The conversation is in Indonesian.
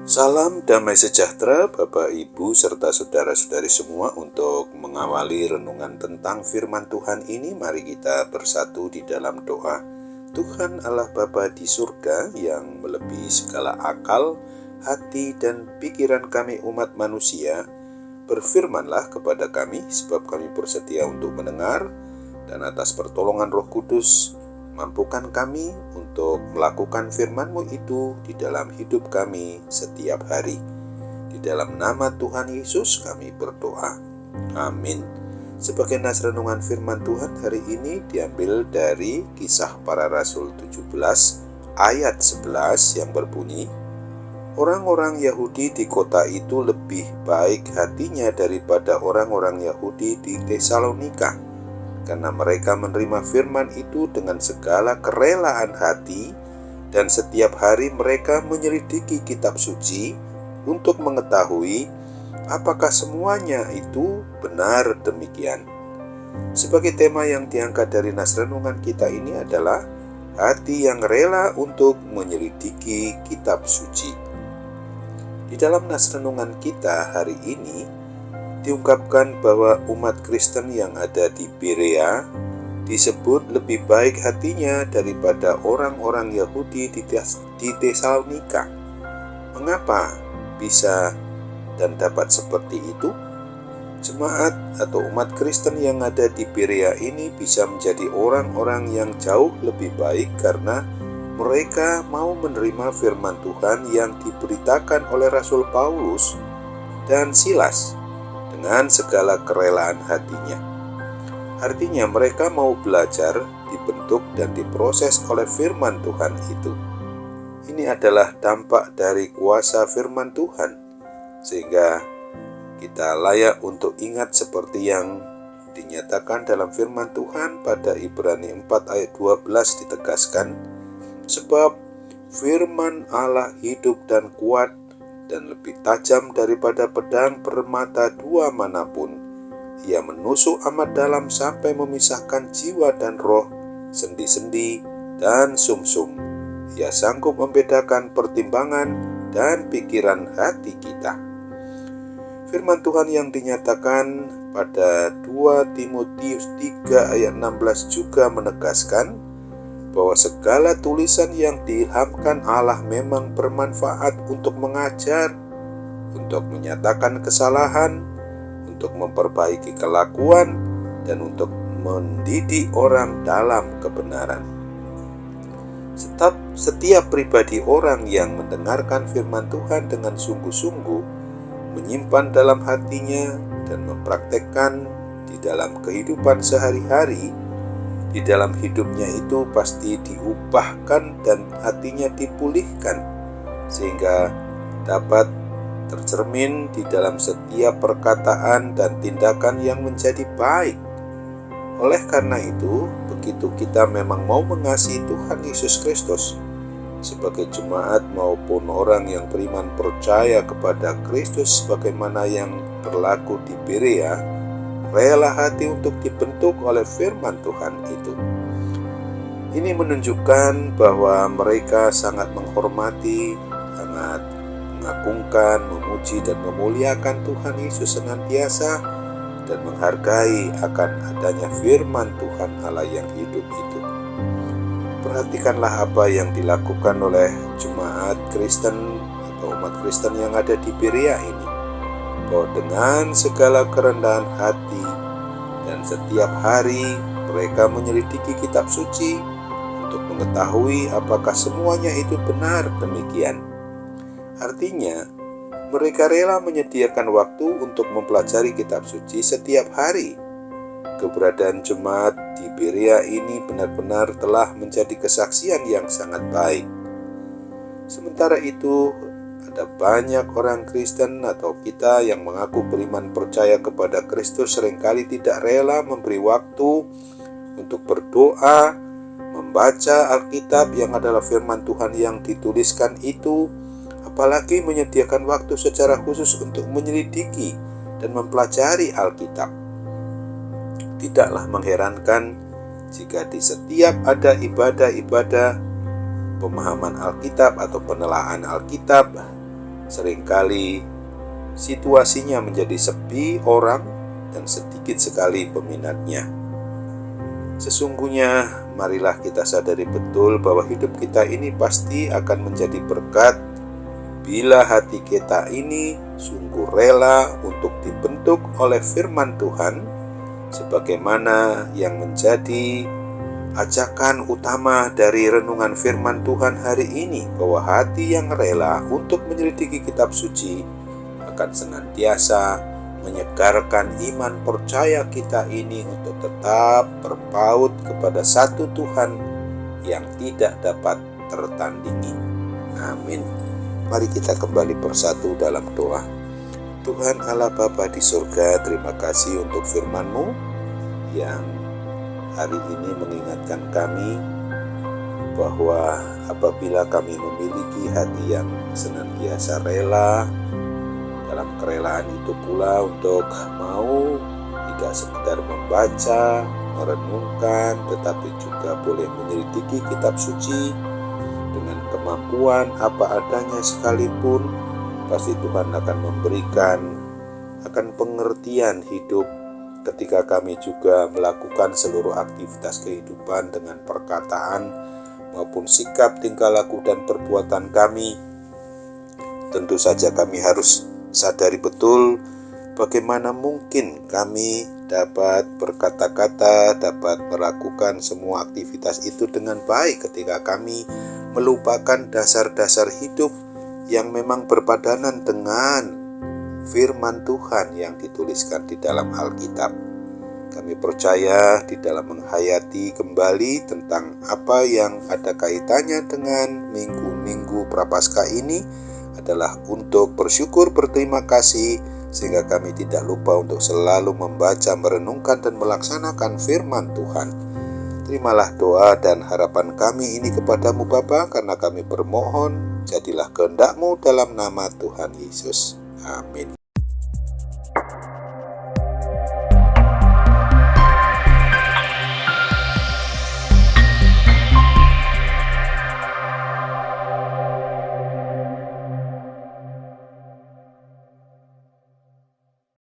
Salam damai sejahtera Bapak Ibu serta saudara-saudari semua. Untuk mengawali renungan tentang firman Tuhan ini, mari kita bersatu di dalam doa. Tuhan Allah Bapa di surga yang melebihi segala akal, hati dan pikiran kami umat manusia, berfirmanlah kepada kami sebab kami bersedia untuk mendengar, dan atas pertolongan Roh Kudus mampukan kami untuk melakukan firman-Mu itu di dalam hidup kami setiap hari. Di dalam nama Tuhan Yesus kami berdoa. Amin. Sebagai nas renungan firman Tuhan hari ini diambil dari Kisah Para Rasul 17 ayat 11 yang berbunyi, orang-orang Yahudi di kota itu lebih baik hatinya daripada orang-orang Yahudi di Tesalonika, karena mereka menerima firman itu dengan segala kerelaan hati, dan setiap hari mereka menyelidiki kitab suci untuk mengetahui apakah semuanya itu benar demikian. Sebagai tema yang diangkat dari nas renungan kita ini adalah hati yang rela untuk menyelidiki kitab suci. Di dalam nas renungan kita hari ini diungkapkan bahwa umat Kristen yang ada di Berea disebut lebih baik hatinya daripada orang-orang Yahudi di Tesalonika. Mengapa bisa dan dapat seperti itu? Jemaat atau umat Kristen yang ada di Berea ini bisa menjadi orang-orang yang jauh lebih baik karena mereka mau menerima firman Tuhan yang diberitakan oleh Rasul Paulus dan Silas dengan segala kerelaan hatinya. Artinya mereka mau belajar, dibentuk dan diproses oleh firman Tuhan itu. Ini adalah dampak dari kuasa firman Tuhan, sehingga kita layak untuk ingat seperti yang dinyatakan dalam firman Tuhan pada Ibrani 4 ayat 12 ditegaskan, sebab firman Allah hidup dan kuat dan lebih tajam daripada pedang bermata dua manapun. Ia menusuk amat dalam sampai memisahkan jiwa dan roh, sendi-sendi dan sumsum. Ia sanggup membedakan pertimbangan dan pikiran hati kita. Firman Tuhan yang dinyatakan pada 2 Timotius 3 ayat 16 juga menegaskan bahwa segala tulisan yang diilhamkan Allah memang bermanfaat untuk mengajar, untuk menyatakan kesalahan, untuk memperbaiki kelakuan, dan untuk mendidik orang dalam kebenaran. Setiap pribadi orang yang mendengarkan firman Tuhan dengan sungguh-sungguh, menyimpan dalam hatinya dan mempraktekkan di dalam kehidupan sehari-hari, di dalam hidupnya itu pasti diubahkan dan hatinya dipulihkan, sehingga dapat tercermin di dalam setiap perkataan dan tindakan yang menjadi baik. Oleh karena itu, begitu kita memang mau mengasihi Tuhan Yesus Kristus, sebagai jemaat maupun orang yang beriman percaya kepada Kristus sebagaimana yang berlaku di Berea, rela hati untuk dibentuk oleh firman Tuhan itu. Ini menunjukkan bahwa mereka sangat menghormati, sangat mengagungkan, memuji dan memuliakan Tuhan Yesus senantiasa, dan menghargai akan adanya firman Tuhan Allah yang hidup itu. Perhatikanlah apa yang dilakukan oleh jemaat Kristen atau umat Kristen yang ada di Berea ini, bahwa dengan segala kerendahan hati dan setiap hari mereka menyelidiki kitab suci untuk mengetahui apakah semuanya itu benar demikian. Artinya, mereka rela menyediakan waktu untuk mempelajari kitab suci setiap hari. Keberadaan jemaat di Berea ini benar-benar telah menjadi kesaksian yang sangat baik. Sementara itu, ada banyak orang Kristen atau kita yang mengaku beriman percaya kepada Kristus seringkali tidak rela memberi waktu untuk berdoa, membaca Alkitab yang adalah firman Tuhan yang dituliskan itu, apalagi menyediakan waktu secara khusus untuk menyelidiki dan mempelajari Alkitab. Tidaklah mengherankan jika di setiap ada ibadah-ibadah pemahaman Alkitab atau penelaahan Alkitab, Seringkali situasinya menjadi sepi orang dan sedikit sekali peminatnya. Sesungguhnya marilah kita sadari betul bahwa hidup kita ini pasti akan menjadi berkat bila hati kita ini sungguh rela untuk dibentuk oleh firman Tuhan, sebagaimana yang menjadi ajakan utama dari renungan firman Tuhan hari ini, bahwa hati yang rela untuk menyelidiki kitab suci akan senantiasa menyegarkan iman percaya kita ini untuk tetap berpaut kepada satu Tuhan yang tidak dapat tertandingi. Amin. Mari kita kembali bersatu dalam doa. Tuhan Allah Bapa di surga, terima kasih untuk firman-Mu yang hari ini mengingatkan kami bahwa apabila kami memiliki hati yang senantiasa rela, dalam kerelaan itu pula untuk mau tidak sekedar membaca, merenungkan, tetapi juga boleh menyelidiki kitab suci dengan kemampuan apa adanya sekalipun, pasti Tuhan akan memberikan pengertian hidup ketika kami juga melakukan seluruh aktivitas kehidupan dengan perkataan maupun sikap, tingkah laku, dan perbuatan kami. Tentu saja kami harus sadari betul bagaimana mungkin kami dapat berkata-kata, dapat melakukan semua aktivitas itu dengan baik ketika kami melupakan dasar-dasar hidup yang memang berpadanan dengan firman Tuhan yang dituliskan di dalam Alkitab. Kami percaya di dalam menghayati kembali tentang apa yang ada kaitannya dengan minggu-minggu Prapaskah ini adalah untuk bersyukur, berterima kasih, sehingga kami tidak lupa untuk selalu membaca, merenungkan, dan melaksanakan firman Tuhan. Terimalah doa dan harapan kami ini kepadamu Bapa, karena kami bermohon, jadilah kehendak-Mu dalam nama Tuhan Yesus. Amin.